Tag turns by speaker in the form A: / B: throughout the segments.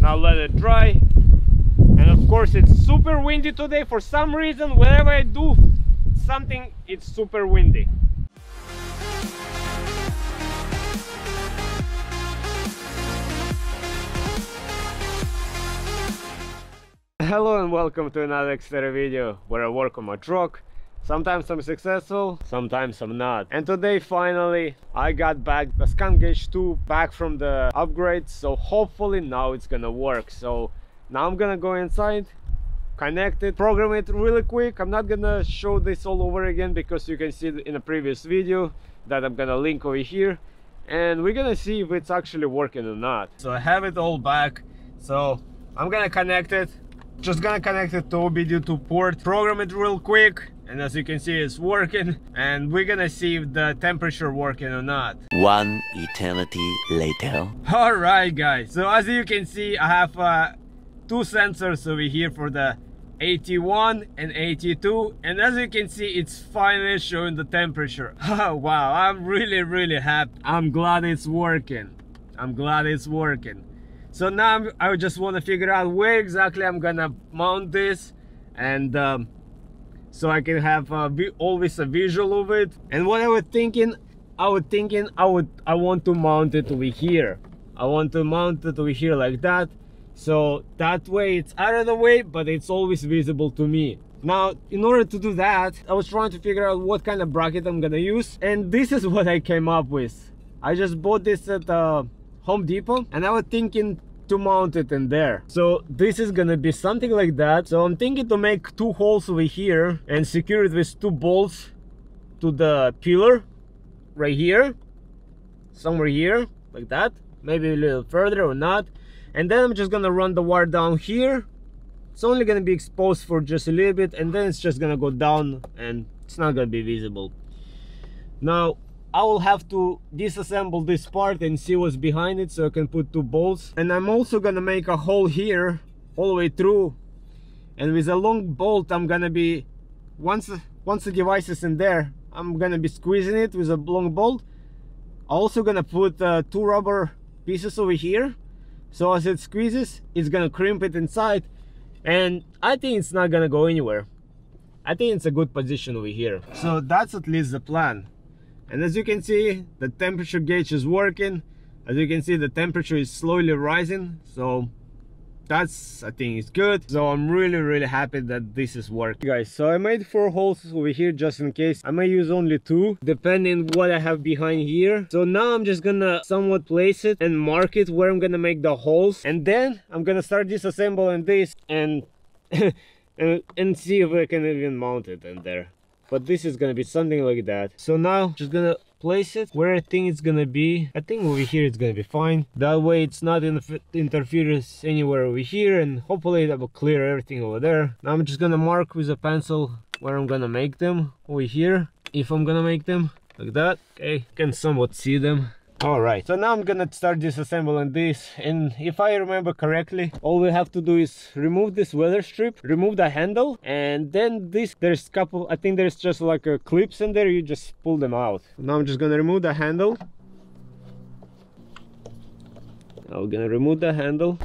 A: Now let it dry. And of course it's super windy today. For some reason, whenever I do something, it's super windy. Hello and welcome to another Xterra video where I work on my truck. Sometimes I'm successful, sometimes I'm not. And today finally I got back the ScanGauge 2 back from the upgrade, so hopefully now it's gonna work. So now I'm gonna go inside, connect it, program it really quick. I'm not gonna show this all over again because you can see in a previous video that I'm gonna link over here, and we're gonna see if it's actually working or not. So I have it all back, so I'm gonna connect it. Just gonna connect it to OBDII port, program it real quick, and as you can see it's working, and we're gonna see if the temperature working or not.
B: One eternity later.
A: Alright guys, so as you can see I have two sensors over here for the 81 and 82, and as you can see it's finally showing the temperature. Oh wow, I'm really happy. I'm glad it's working. I'm glad it's working. So now I just want to figure out where exactly I'm gonna mount this, and so I can have always a visual of it. And what I want to mount it over here. I want to mount it over here like that, so that way it's out of the way, but it's always visible to me. Now, in order to do that, I was trying to figure out what kind of bracket I'm gonna use, and this is what I came up with. I just bought this at Home Depot, and I was thinking to mount it in there. So this is gonna be something like that. So I'm thinking to make two holes over here and secure it with two bolts to the pillar right here, somewhere here like that, maybe a little further or not. And then I'm just gonna run the wire down here. It's only gonna be exposed for just a little bit, and then it's just gonna go down and it's not gonna be visible. Now I will have to disassemble this part and see what's behind it so I can put two bolts. And I'm also gonna make a hole here all the way through, and with a long bolt I'm gonna be, once the device is in there, I'm gonna be squeezing it with a long bolt. I'm also gonna put two rubber pieces over here, so as it squeezes it's gonna crimp it inside, and I think it's not gonna go anywhere. I think it's a good position over here. So that's at least the plan. And as you can see, the temperature gauge is working. As you can see, the temperature is slowly rising, so that's, I think it's good. So I'm really happy that this is working. Guys, so I made 4 holes over here just in case. I may use only 2 depending what I have behind here. So now I'm just gonna somewhat place it and mark it where I'm gonna make the holes, and then I'm gonna start disassembling this and and see if I can even mount it in there. But this is gonna be something like that. So now just gonna place it where I think it's gonna be. I think over here it's gonna be fine. That way it's not interference anywhere over here, and hopefully that will clear everything over there. Now I'm just gonna mark with a pencil where I'm gonna make them over here, if I'm gonna make them like that. Okay, you can somewhat see them. Alright, so now I'm gonna start disassembling this, and if I remember correctly, all we have to do is remove this weather strip, remove the handle, and then there's couple, I think there's just like a clips in there, you just pull them out. Now I'm just gonna remove the handle. I'm gonna remove the handle.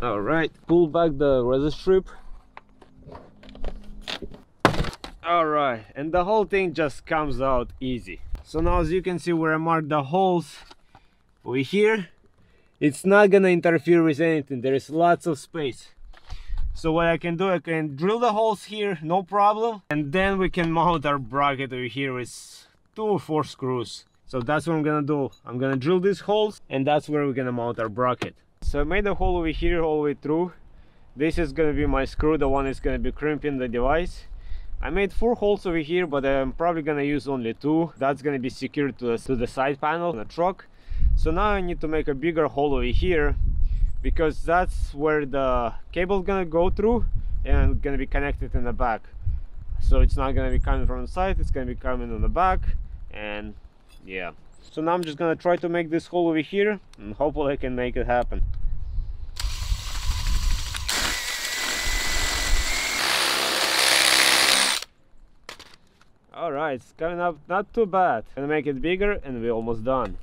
A: Alright, pull back the weather strip. Alright, and the whole thing just comes out easy. So now as you can see where I marked the holes over here, it's not gonna interfere with anything. There is lots of space. So what I can do, I can drill the holes here, no problem, and then we can mount our bracket over here with 2 or 4 screws. So that's what I'm gonna do. I'm gonna drill these holes, and that's where we're gonna mount our bracket. So I made a hole over here all the way through. This is gonna be my screw, the one is gonna be crimping the device. I made 4 holes over here, but I'm probably gonna use only 2. That's gonna be secured to the side panel in the truck. So now I need to make a bigger hole over here, because that's where the cable is gonna go through and gonna be connected in the back. So it's not gonna be coming from the side, it's gonna be coming on the back, and yeah. So now I'm just gonna try to make this hole over here, and hopefully I can make it happen. Alright, it's coming up not too bad. Gonna make it bigger and we're almost done.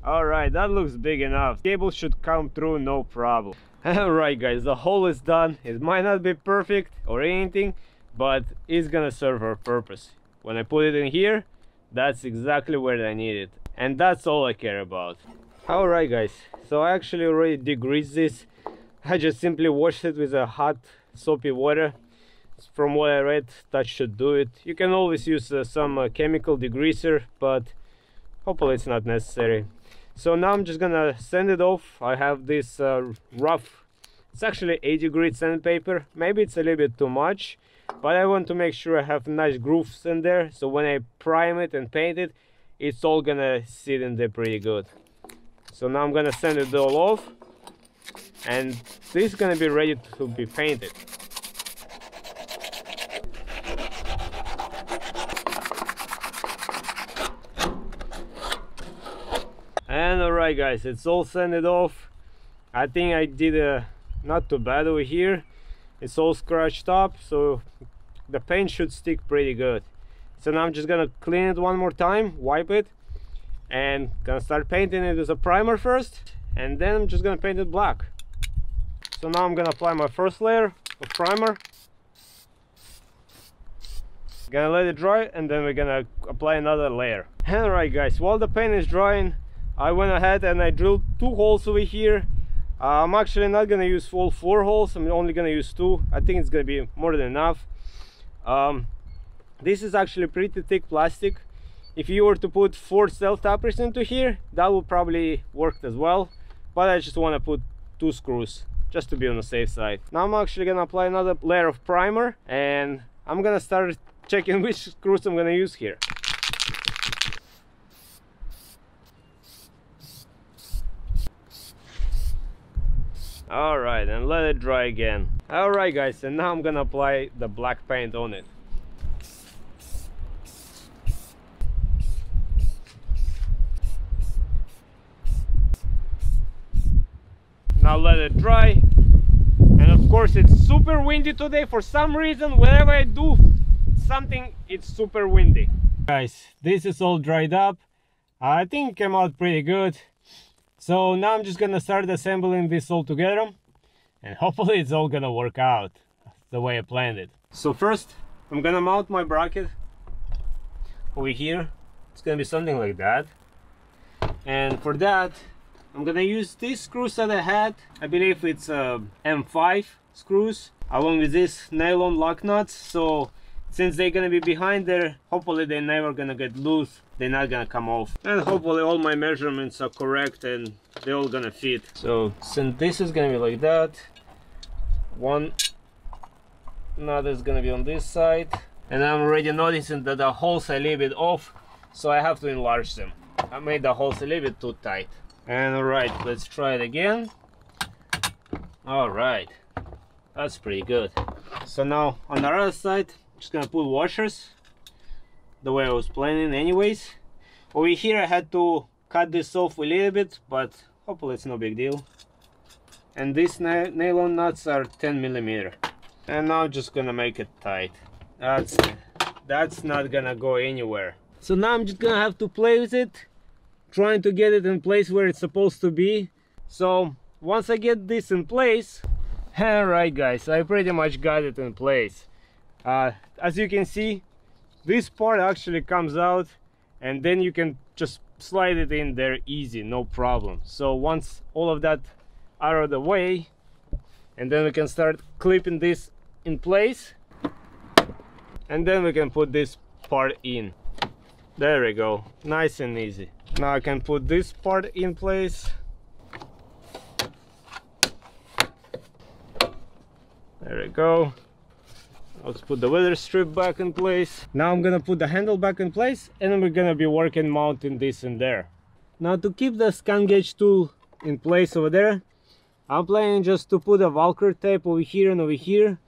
A: Alright, that looks big enough. Cable should come through no problem. Alright guys, the hole is done. It might not be perfect or anything, but it's gonna serve our purpose. When I put it in here, that's exactly where I need it. And that's all I care about. Alright guys, so I actually already degreased this. I just simply washed it with a hot soapy water. From what I read, that should do it. You can always use some chemical degreaser, but hopefully it's not necessary. So now I'm just gonna sand it off. I have this rough, it's actually 80 grit sandpaper. Maybe it's a little bit too much, but I want to make sure I have nice grooves in there, so when I prime it and paint it, it's all gonna sit in there pretty good. So now I'm gonna sand it all off, and this is gonna be ready to be painted. And alright guys, it's all sanded off. I think I did not too bad over here. It's all scratched up, so the paint should stick pretty good. So now I'm just gonna clean it one more time, wipe it, and gonna start painting it with a primer first, and then I'm just gonna paint it black. So now I'm gonna apply my first layer of primer. Gonna let it dry, and then we're gonna apply another layer. Alright guys, while the paint is drying, I went ahead and I drilled 2 holes over here. I'm actually not gonna use all 4 holes. I'm only gonna use 2. I think it's gonna be more than enough. This is actually pretty thick plastic. If you were to put 4 self-tappers into here, that would probably work as well, but I just want to put 2 screws just to be on the safe side. Now I'm actually gonna apply another layer of primer, and I'm gonna start checking which screws I'm gonna use here. Alright, and let it dry again. Alright guys, and now I'm gonna apply the black paint on it. Now let it dry. And of course it's super windy today. For some reason, whenever I do something, it's super windy. Guys, this is all dried up. I think it came out pretty good. So now I'm just gonna start assembling this all together, and hopefully it's all gonna work out the way I planned it. So first I'm gonna mount my bracket over here. It's gonna be something like that, and for that I'm gonna use these screws that I had. I believe it's M5 screws, along with these nylon lock nuts. So since they're gonna be behind there, hopefully they're never gonna get loose, they're not gonna come off, and hopefully all my measurements are correct and they're all gonna fit. So since this is gonna be like that, one nut is gonna be on this side, and I'm already noticing that the holes are a little bit off, so I have to enlarge them. I made the holes a little bit too tight. And alright, let's try it again. Alright, that's pretty good. So now on the other side, just gonna put washers the way I was planning anyways. Over here I had to cut this off a little bit, but hopefully it's no big deal. And these nylon nuts are 10mm, and now I'm just gonna make it tight. That's not gonna go anywhere. So now I'm just gonna have to play with it, trying to get it in place where it's supposed to be. So once I get this in place, alright guys, I pretty much got it in place. As you can see, this part actually comes out, and then you can just slide it in there easy, no problem. So once all of that out of the way, and then we can start clipping this in place, and then we can put this part in. There we go, nice and easy. Now I can put this part in place. There we go. Let's put the weather strip back in place. Now I'm gonna put the handle back in place, and then we're gonna be working mounting this in there. Now to keep the ScanGauge tool in place over there, I'm planning just to put a Velcro tape over here and over here,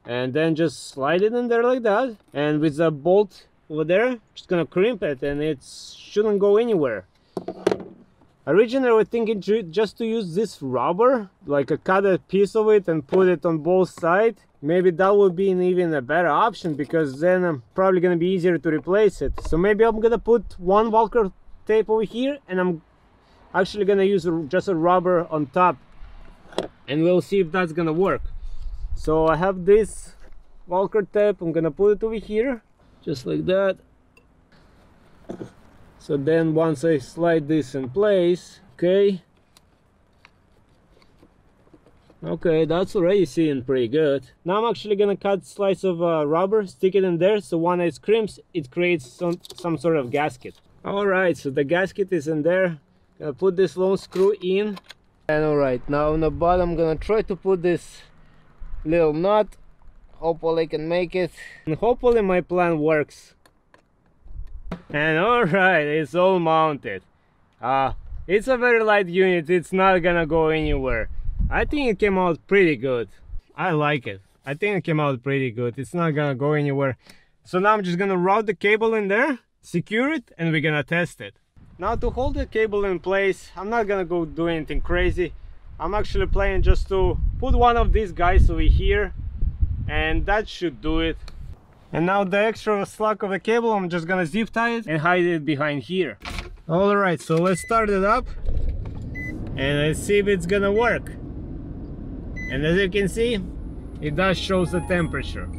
A: and then just slide it in there like that. And with the bolt over there, just gonna crimp it, and it shouldn't go anywhere. Originally I was thinking just to use this rubber, like cut a piece of it and put it on both sides. Maybe that would be even a better option, because then I'm probably gonna be easier to replace it. So maybe I'm gonna put one Velcro tape over here, and I'm Actually gonna use just a rubber on top, and we'll see if that's gonna work. So I have this Walker tape. I'm gonna put it over here, just like that. So then once I slide this in place, okay, that's already seeing pretty good. Now I'm actually gonna cut slice of rubber, stick it in there, so when it crimps, it creates some sort of gasket. Alright, so the gasket is in there. Gonna put this long screw in, and alright, now on the bottom I'm gonna try to put this little nut. Hopefully I can make it, and hopefully my plan works. And alright, it's all mounted. It's a very light unit, it's not gonna go anywhere. I think it came out pretty good. I like it. I think it came out pretty good. It's not gonna go anywhere. So now I'm just gonna route the cable in there, secure it, and we're gonna test it. Now to hold the cable in place, I'm not gonna go do anything crazy. I'm actually planning just to put one of these guys over here, and that should do it. And now the extra slack of the cable, I'm just gonna zip tie it and hide it behind here. Alright, so let's start it up and let's see if it's gonna work. And as you can see, it does show the temperature.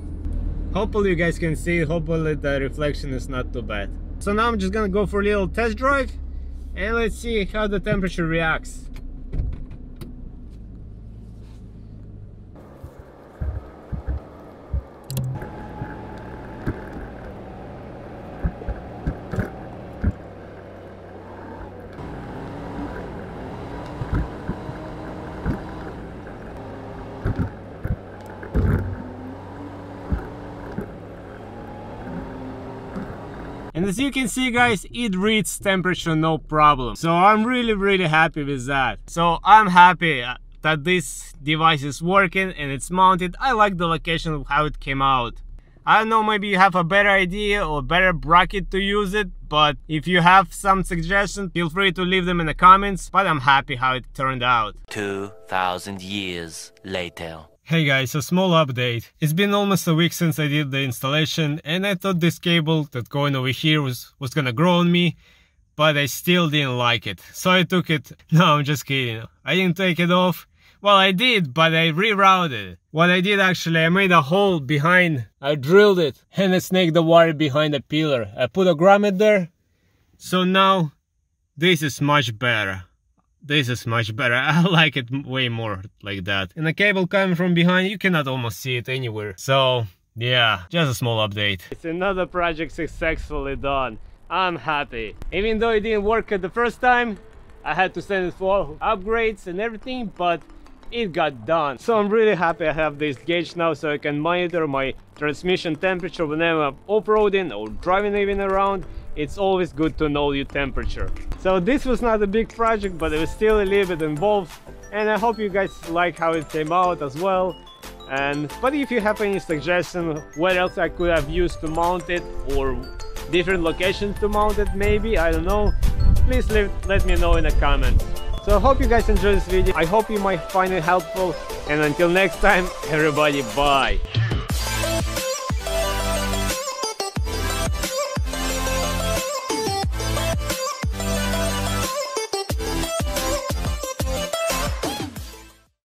A: Hopefully you guys can see, hopefully the reflection is not too bad. So now I'm just gonna go for a little test drive and let's see how the temperature reacts. And as you can see guys, it reads temperature no problem. So I'm really happy with that. So I'm happy that this device is working and it's mounted. I like the location of how it came out. I don't know, maybe you have a better idea or better bracket to use it, but if you have some suggestions, feel free to leave them in the comments. But I'm happy how it turned out.
B: 2,000 years later.
A: Hey guys, a small update. It's been almost a week since I did the installation and I thought this cable that going over here was gonna grow on me, but I still didn't like it. So I took it. No, I'm just kidding. I didn't take it off. Well, I did, but I rerouted it. What I did actually, I made a hole behind. I drilled it and I snaked the wire behind the pillar. I put a grommet there. So now this is much better. This is much better. I like it way more like that. And the cable coming from behind, you cannot almost see it anywhere. So yeah, just a small update. It's another project successfully done. I'm happy. Even though it didn't work at the first time, I had to send it for upgrades and everything, but it got done. So I'm really happy I have this gauge now, so I can monitor my transmission temperature whenever I'm off-roading or driving even around. It's always good to know your temperature. So this was not a big project, but it was still a little bit involved, and I hope you guys like how it came out as well. But if you have any suggestion what else I could have used to mount it, or different locations to mount it maybe, I don't know, please let me know in the comments. So I hope you guys enjoyed this video. I hope you might find it helpful, and until next time, everybody, bye.